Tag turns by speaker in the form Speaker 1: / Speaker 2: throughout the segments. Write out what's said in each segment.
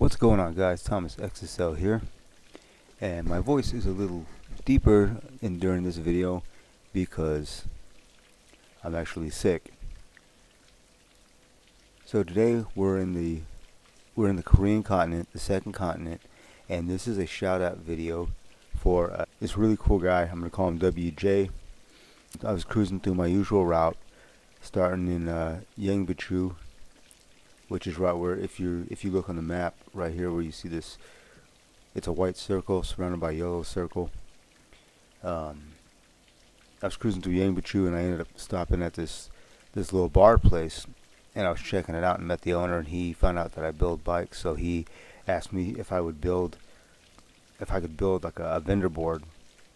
Speaker 1: What's going on, guys? Thomas XSL here, and my voice is a little deeper during this video because I'm actually sick. So today we're in the Korean continent, the second continent, and this is a shout out video for this really cool guy. I'm gonna call him WJ. I was cruising through my usual route, starting in Yeongbuchu, which is right where, if you look on the map right here where you see this, it's a white circle surrounded by a yellow circle. I was cruising through Yeongbuchu and I ended up stopping at this little bar place, and I was checking it out and met the owner, and he found out that I build bikes, so he asked me if I could build like a vendor board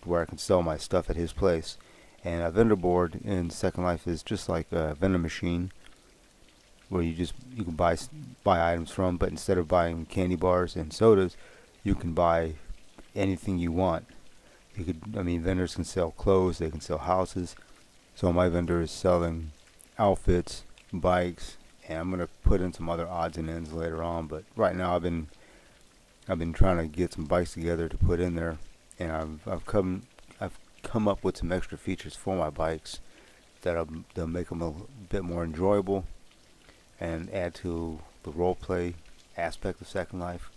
Speaker 1: where I can sell my stuff at his place. And a vendor board in Second Life is just like a vending machine where you can buy items from, but instead of buying candy bars and sodas, you can buy anything you want. Vendors can sell clothes, they can sell houses. So my vendor is selling outfits, bikes, and I'm gonna put in some other odds and ends later on. But right now I've been trying to get some bikes together to put in there, and I've come up with some extra features for my bikes that'll make them a bit more enjoyable and add to the roleplay aspect of Second Life.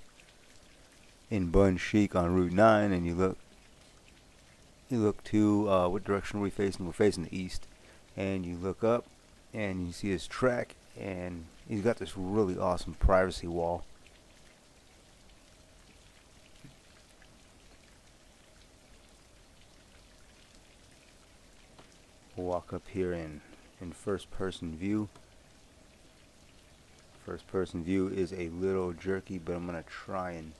Speaker 1: In Bun Shik on Route 9, and you look to what direction are we facing? We're facing the east, and you look up and you see his track, and he's got this really awesome privacy wall. We'll walk up here in first person view. First person view is a little jerky, but I'm gonna try and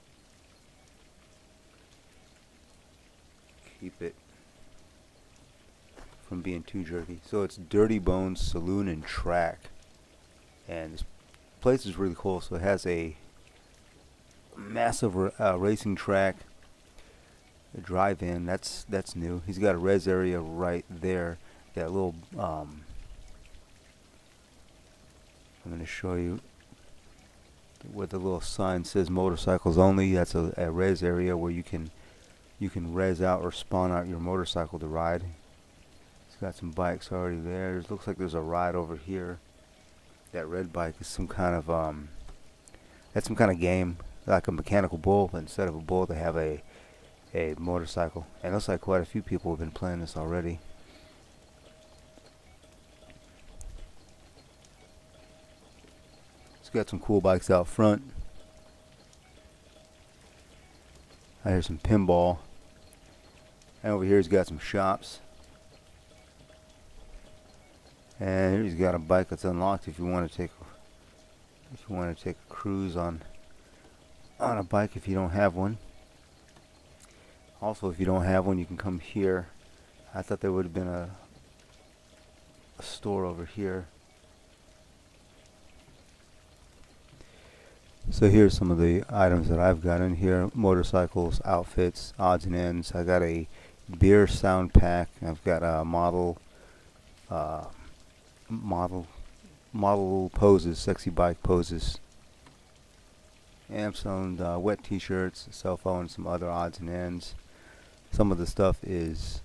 Speaker 1: keep it from being too jerky. So it's Dirty Bones Saloon and Track, and this place is really cool. So it has a massive racing track, a drive-in. That's new. He's got a res area right there. That little I'm going to show you where the little sign says motorcycles only. That's a res area where you can res out or spawn out your motorcycle to ride. It's got some bikes already there. It looks like there's a ride over here. That red bike is some kind of that's some kind of game, like a mechanical bull, but instead of a bull they have a motorcycle. And it looks like quite a few people have been playing this already. It's got some cool bikes out front. I hear some pinball. And over here he's got some shops. And here he's got a bike that's unlocked if you want to take a cruise on a bike if you don't have one. Also, if you don't have one, you can come here. I thought there would have been a store over here. So here's some of the items that I've got in here: motorcycles, outfits, odds and ends. I got a beer sound pack. I've got a model poses, sexy bike poses. And I'm selling wet t-shirts, a cell phone, some other odds and ends. Some of the stuff is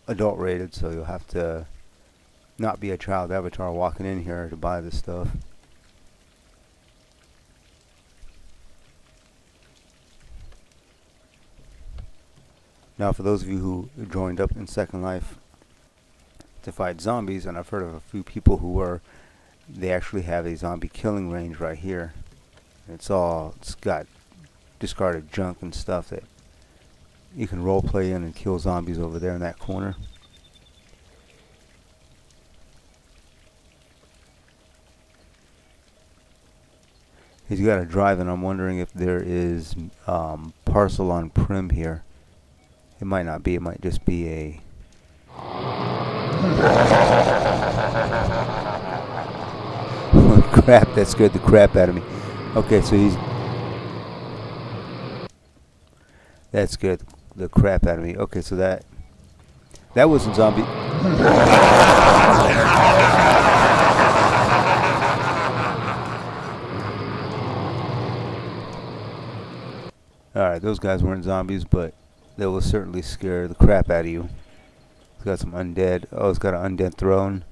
Speaker 1: adult rated, so you'll have to not be a child avatar walking in here to buy this stuff. Now, for those of you who joined up in Second Life to fight zombies, and I've heard of a few people they actually have a zombie killing range right here. It's got discarded junk and stuff that you can role play in and kill zombies over there in that corner. He's got a drive-in. I'm wondering if there is parcel on Prim here. It might not be. It might just be a... Crap, that scared the crap out of me. Okay, so that scared the crap out of me. Okay, so that wasn't zombie. Alright, those guys weren't zombies, but they will certainly scare the crap out of you. It's got some undead. Oh, it's got an undead throne.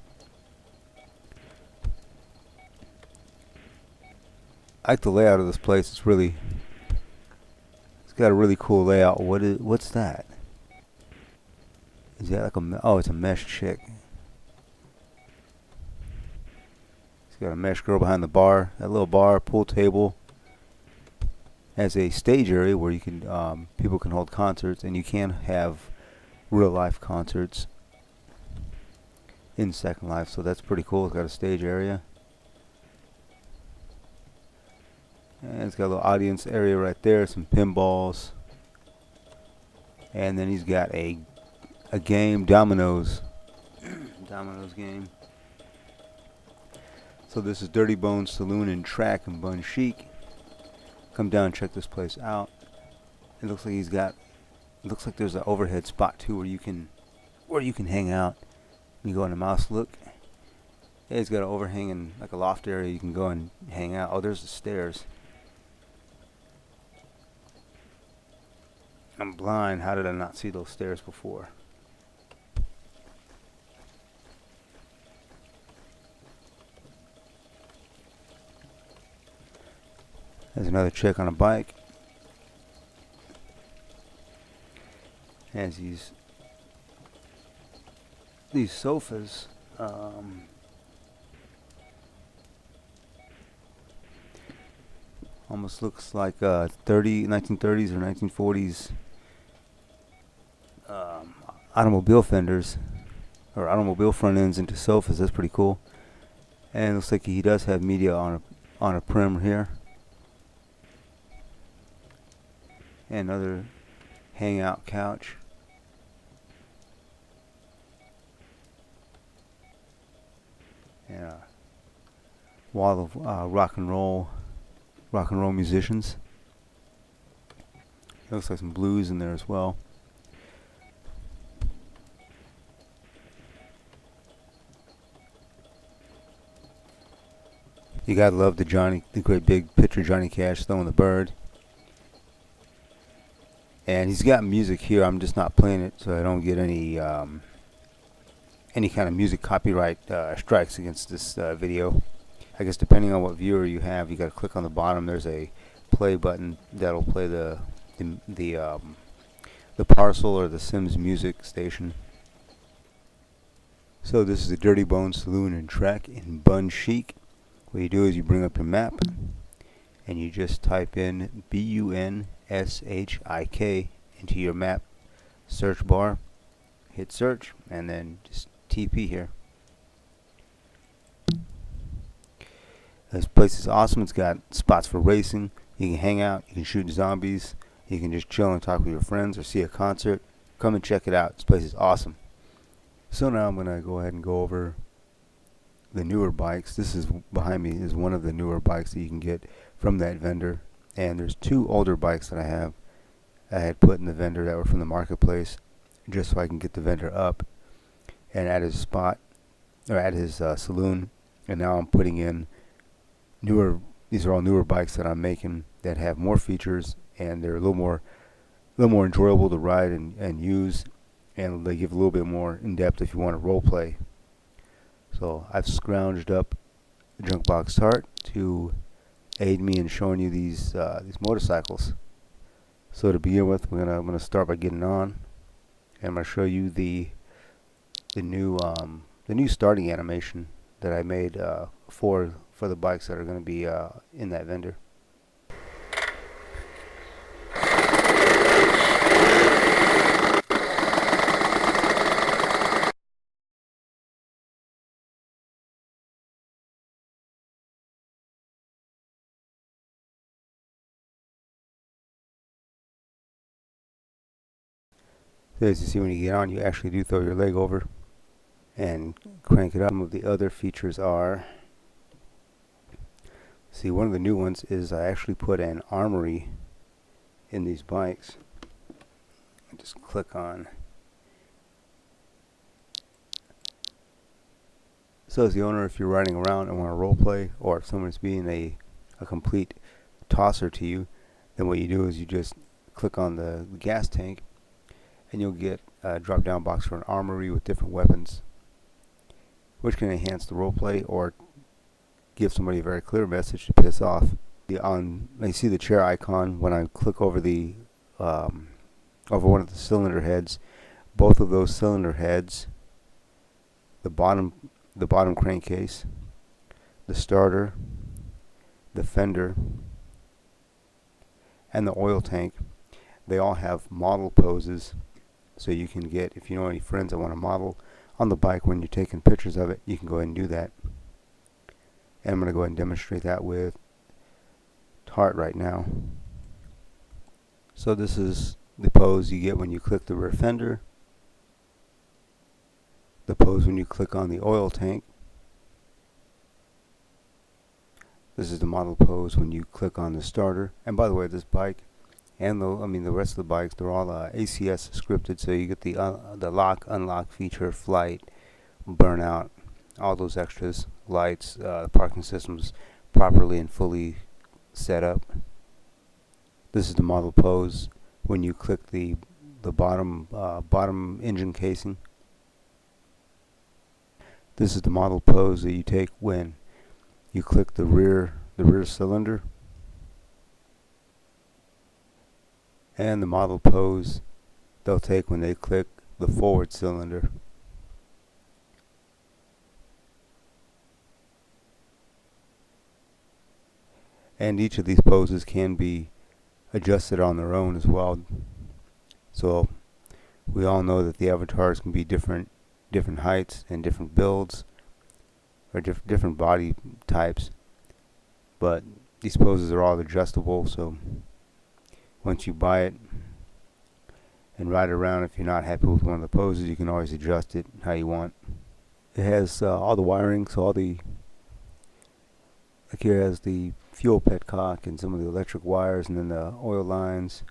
Speaker 1: I like the layout of this place. It's got a really cool layout. What's that? Is that like oh, it's a mesh chick. It's got a mesh girl behind the bar. That little bar, pool table. Has a stage area where you can people can hold concerts, and you can have real life concerts in Second Life, so that's pretty cool. It's got a stage area, and it's got a little audience area right there, some pinballs, and then he's got a game, dominoes dominoes game. So this is Dirty Bones Saloon and Track in Bun Shik. Come down and check this place out. It looks like there's an overhead spot too where you can hang out. You go in the mouse look. Yeah, it's got an overhang and like a loft area you can go and hang out. Oh, there's the stairs. I'm blind. How did I not see those stairs before? There's another chick on a bike. Has these sofas. Almost looks like 1930s or 1940s automobile fenders or automobile front ends into sofas. That's pretty cool. And it looks like he does have media on a prim here. And another hangout couch. And a wall of rock and roll musicians. It looks like some blues in there as well. You gotta love the great big picture Johnny Cash throwing the bird. And he's got music here. I'm just not playing it so I don't get any kind of music copyright strikes against this video. I guess depending on what viewer you have, you got to click on the bottom. There's a play button that'll play the parcel or the Sims music station. So this is the Dirty Bones Saloon and Track in Bun Shik. What you do is you bring up your map and you just type in BUNSHIK into your map search bar. Hit search and then just TP here. This place is awesome. It's got spots for racing. You can hang out. You can shoot zombies. You can just chill and talk with your friends or see a concert. Come and check it out. This place is awesome. So now I'm going to go ahead and go over the newer bikes. This is behind me is one of the newer bikes that you can get from that vendor. And there's two older bikes that I had put in the vendor that were from the marketplace just so I can get the vendor up and at his spot or at his saloon. And now I'm putting in these are all newer bikes that I'm making that have more features and they're a little more enjoyable to ride and use, and they give a little bit more in depth if you want to role play. So I've scrounged up the Junk Box Tart to aid me in showing you these motorcycles. So to begin with, I'm gonna start by getting on, and I'm gonna show you the new starting animation that I made for the bikes that are going to be in that vendor. So as you see, when you get on, you actually do throw your leg over and crank it up. Some of the other features are, see, one of the new ones is I actually put an armory in these bikes. I just click on. So as the owner, if you're riding around and want to role play, or if someone's being a complete tosser to you, then what you do is you just click on the gas tank, and you'll get a drop down box for an armory with different weapons, which can enhance the roleplay or give somebody a very clear message to piss off. You see the chair icon. When I click over the over one of the cylinder heads, both of those cylinder heads, the bottom crankcase, the starter, the fender, and the oil tank, they all have model poses. So you can get, if you know any friends that want to model on the bike when you're taking pictures of it, you can go ahead and do that. And I'm going to go ahead and demonstrate that with Tart right now. So this is the pose you get when you click the rear fender, the pose when you click on the oil tank. This is the model pose when you click on the starter. And by the way, this bike and the rest of the bikes, they're all ACS scripted, so you get the lock unlock feature, flight, burnout, all those extras, lights, parking systems properly and fully set up. This is the model pose when you click the bottom engine casing. This is the model pose that you take when you click the rear cylinder, and the model pose they'll take when they click the forward cylinder. And each of these poses can be adjusted on their own as well. So we all know that the avatars can be different heights and different builds, or different body types, but these poses are all adjustable. So once you buy it and ride around, if you're not happy with one of the poses, you can always adjust it how you want. It has all the wiring, so like here has the fuel petcock and some of the electric wires, and then the oil lines,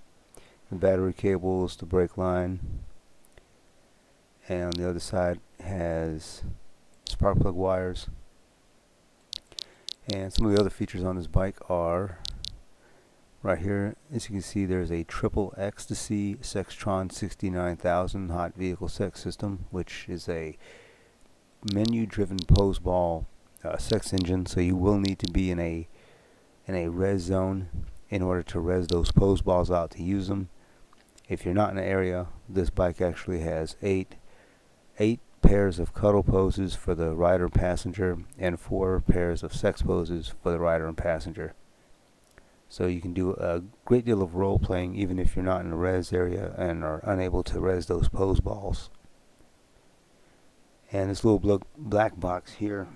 Speaker 1: the battery cables, the brake line, and on the other side has spark plug wires. And some of the other features on this bike are right here. As you can see, there's a triple ecstasy Sextron 69000 hot vehicle sex system, which is a menu driven pose ball sex engine. So you will need to be in a res zone in order to res those pose balls out to use them. If you're not in an area, this bike actually has eight pairs of cuddle poses for the rider and passenger, and 4 pairs of sex poses for the rider and passenger. So you can do a great deal of role playing even if you're not in a res area and are unable to res those pose balls. And this little black box here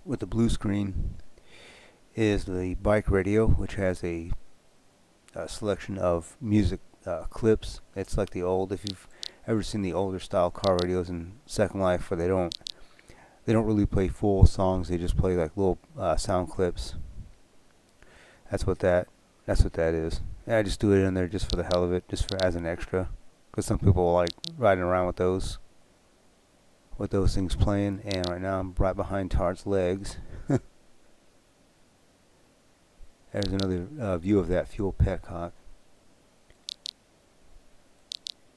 Speaker 1: with the blue screen is the bike radio, which has a selection of music clips. It's like the old, if you've ever seen the older style car radios in Second Life, where they don't really play full songs, they just play like little sound clips. That's what that is. And I just do it in there just for the hell of it, just for as an extra, because some people like riding around with those things playing. And right now I'm right behind Tart's legs. There's another view of that fuel petcock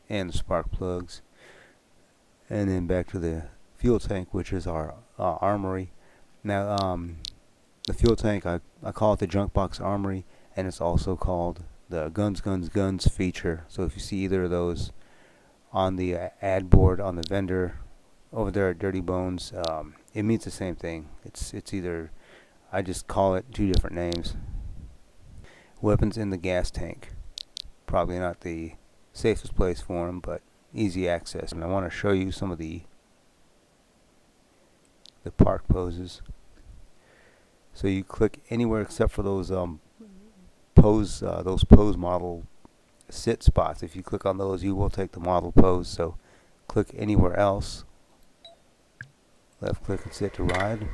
Speaker 1: and the spark plugs. And then back to the fuel tank, which is our armory. Now the fuel tank, I call it the junk box armory, and it's also called the guns feature. So if you see either of those on the ad board on the vendor over there at Dirty Bones, it means the same thing. It's either, I just call it 2 different names. Weapons in the gas tank. Probably not the safest place for them, but easy access. And I want to show you some of the park poses. So you click anywhere except for those pose model sit spots. If you click on those, you will take the model pose. So click anywhere else. Left click and sit to ride.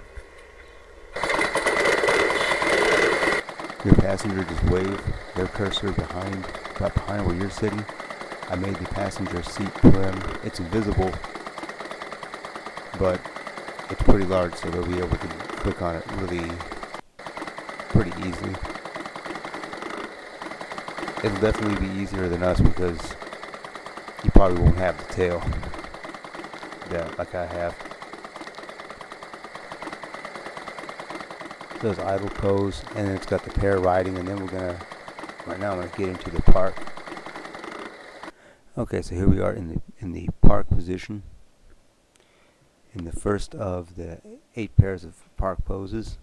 Speaker 1: Your passenger just wave their cursor right behind where you're sitting. I made the passenger seat trim. It's invisible, but it's pretty large, so they'll be able to click on it really pretty easily. It'll definitely be easier than us because you probably won't have the tail that like I have. Does idle pose, and then it's got the pair riding, and then right now I'm gonna get into the park. Okay, so here we are in the park position, in the first of the 8 pairs of park poses.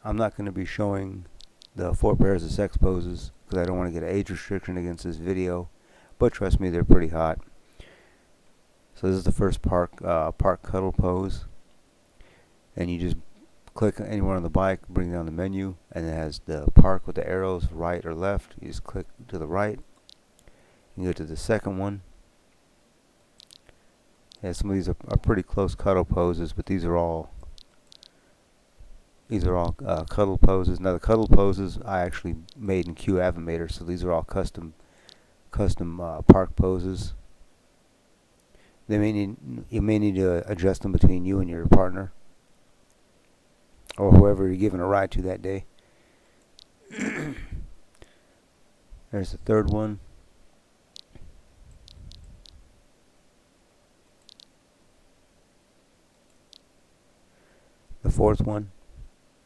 Speaker 1: I'm not going to be showing the 4 pairs of sex poses because I don't want to get an age restriction against this video, but trust me, they're pretty hot. So this is the first park cuddle pose, and you just click anywhere on the bike, bring down the menu, and it has the park with the arrows, right or left. You just click to the right. You go to the second one. Yeah, some of these are pretty close cuddle poses, but these are all cuddle poses. Now the cuddle poses I actually made in Q Avimator, so these are all custom park poses. You may need to adjust them between you and your partner, or whoever you're giving a ride to that day. There's the third one. The fourth one.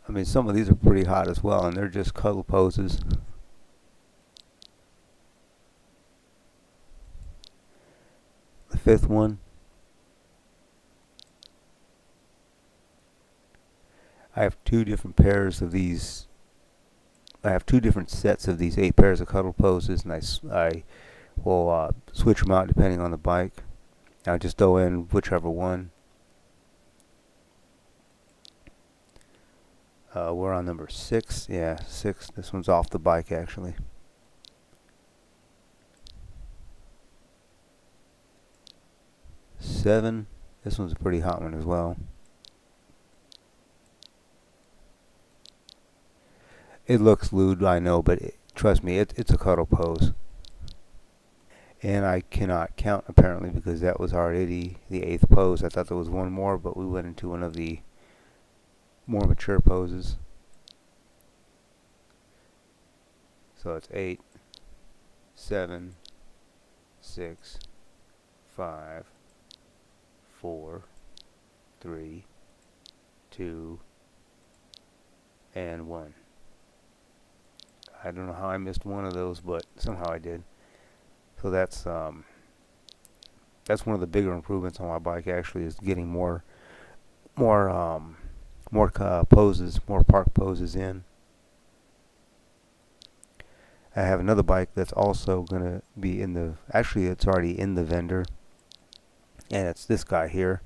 Speaker 1: I mean, some of these are pretty hot as well, and they're just cuddle poses. The fifth one. I have 2 different pairs of these. I have 2 different sets of these 8 pairs of cuddle poses, and I will switch them out depending on the bike. I'll just throw in whichever one. We're on number 6. Yeah, 6. This one's off the bike actually. 7. This one's a pretty hot one as well. It looks lewd, I know, but trust me, it's a cuddle pose. And I cannot count apparently because that was already the 8th pose. I thought there was one more, but we went into one of the more mature poses. So it's 8, 7, 6, 5, 4, 3, 2, and 1. I don't know how I missed one of those, but somehow I did. So that's one of the bigger improvements on my bike. Actually, is getting more poses, more park poses in. I have another bike that's also gonna be in the. Actually, it's already in the vendor, and it's this guy here.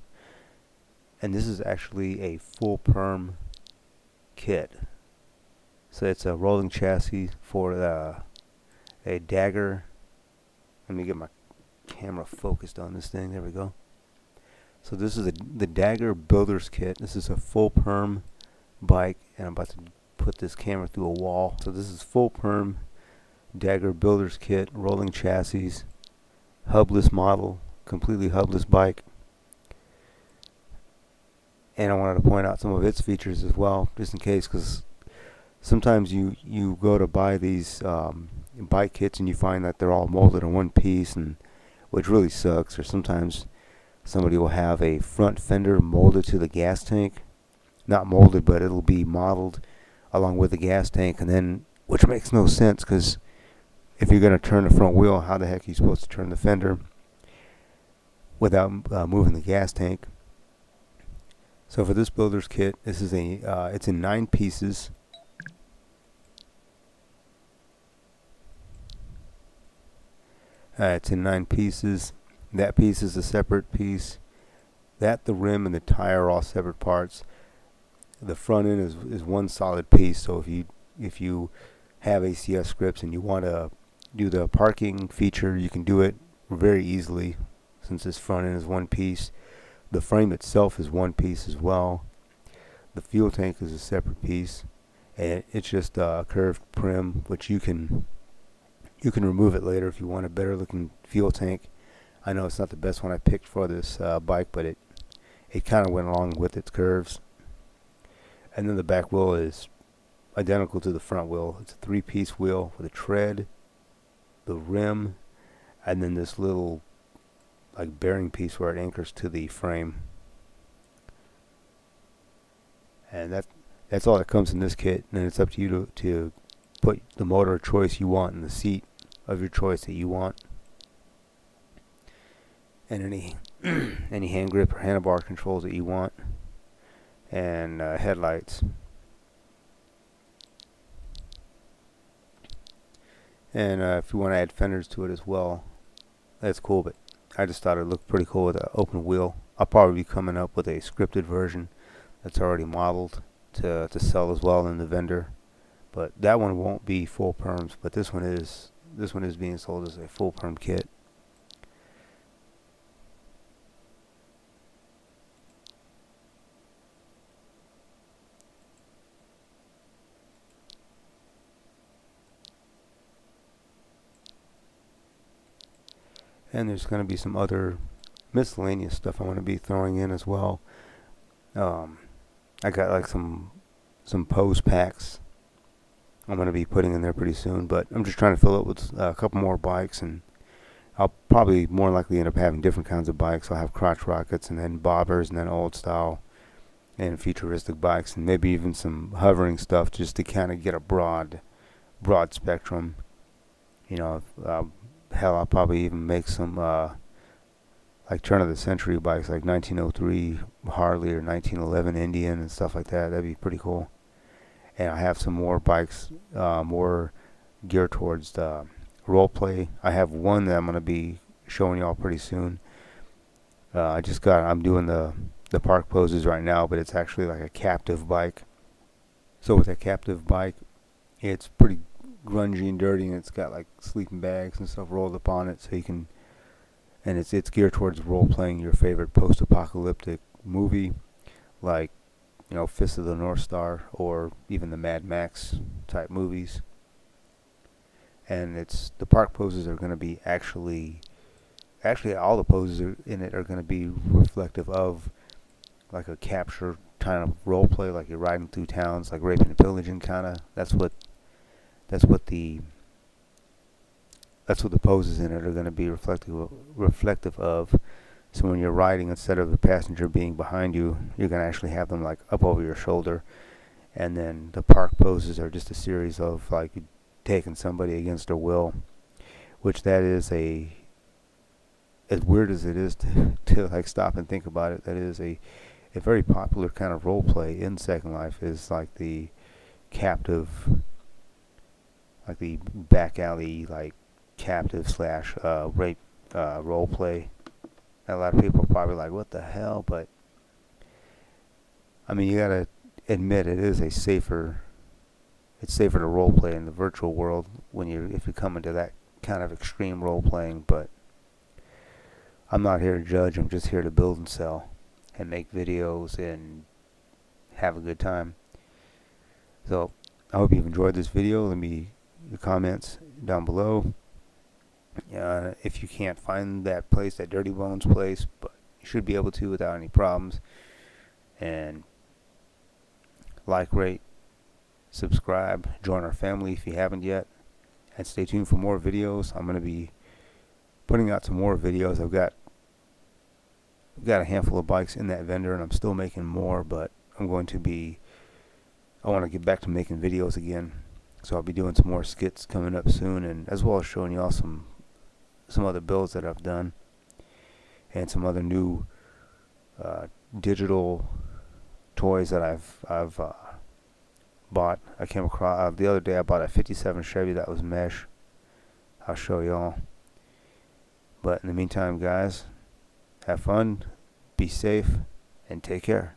Speaker 1: And this is actually a full perm kit. So it's a rolling chassis for a Dagger. Let me get my camera focused on this thing. There we go. So this is the Dagger Builder's Kit. This is a full perm bike, and I'm about to put this camera through a wall. So this is full perm Dagger Builder's Kit, rolling chassis, hubless model, completely hubless bike. And I wanted to point out some of its features as well, just in case, because sometimes you go to buy these bike kits and you find that they're all molded in one piece, and which really sucks. Or sometimes somebody will have a front fender molded to the gas tank, not molded, but it'll be modeled along with the gas tank, and then, which makes no sense, because if you're going to turn the front wheel, how the heck are you supposed to turn the fender without moving the gas tank? So for this builder's kit, this is it's in 9 pieces. It's in 9 pieces. That piece is a separate piece. The rim and the tire are all separate parts. The front end is one solid piece. So if you have ACS scripts and you want to do the parking feature, you can do it very easily, since this front end is one piece. The frame itself is one piece as well. The fuel tank is a separate piece, and it's just a curved prim, which you can remove it later if you want a better looking fuel tank. I know it's not the best one I picked for this bike, but it kind of went along with its curves. And then the back wheel is identical to the front wheel. It's a 3-piece wheel with a tread, the rim, and then this little like bearing piece where it anchors to the frame. And that's all that comes in this kit. And then it's up to you to put the motor of choice you want in the seat of your choice that you want, and any any hand grip or handlebar controls that you want, and headlights. And if you want to add fenders to it as well, that's cool, but I just thought it looked pretty cool with an open wheel. I'll probably be coming up with a scripted version that's already modeled to sell as well in the vendor, but that one won't be full perms, but this one is being sold as a full perm kit. And there's going to be some other miscellaneous stuff I want to be throwing in as well. I got like some pose packs I'm going to be putting in there pretty soon, but I'm just trying to fill it with a couple more bikes, and I'll probably more likely end up having different kinds of bikes. I'll have crotch rockets, and then bobbers, and then old style and futuristic bikes, and maybe even some hovering stuff just to kind of get a broad spectrum. You know, hell, I'll probably even make some like turn of the century bikes, like 1903 Harley or 1911 Indian and stuff like that. That'd be pretty cool. And I have some more bikes, more geared towards the role play. I have one that I'm going to be showing y'all pretty soon. I'm doing the park poses right now, but it's actually like a captive bike. So with that captive bike, it's pretty grungy and dirty, and it's got like sleeping bags and stuff rolled up on it, so you can, and it's geared towards role playing your favorite post-apocalyptic movie, like, you know, Fist of the North Star or even the Mad Max type movies. And it's the park poses are going to be actually all the poses in it are going to be reflective of like a capture kind of role play, like you're riding through towns, like raping and pillaging kind of. That's what the poses in it are going to be reflective of. So when you're riding, instead of the passenger being behind you, you're going to actually have them like up over your shoulder. And then the park poses are just a series of like taking somebody against their will, which that is as weird as it is to like stop and think about it, that is a very popular kind of role play in Second Life, is like the captive, like the back alley, like captive slash rape role play. And a lot of people are probably like, what the hell? But I mean, you gotta admit it's safer to role play in the virtual world if you come into that kind of extreme role playing. But I'm not here to judge. I'm just here to build and sell and make videos and have a good time. So I hope you've enjoyed this video. Let me your comments down below. If you can't find that place, that Dirty Bones place, but you should be able to without any problems. And like, rate, subscribe, join our family if you haven't yet, and stay tuned for more videos. I'm going to be putting out some more videos. I've got a handful of bikes in that vendor, and I'm still making more, but I want to get back to making videos again. So I'll be doing some more skits coming up soon, and as well as showing y'all some other builds that I've done, and some other new digital toys that I've bought. I came across the other day. I bought a '57 Chevy that was mesh. I'll show y'all. But in the meantime, guys, have fun, be safe, and take care.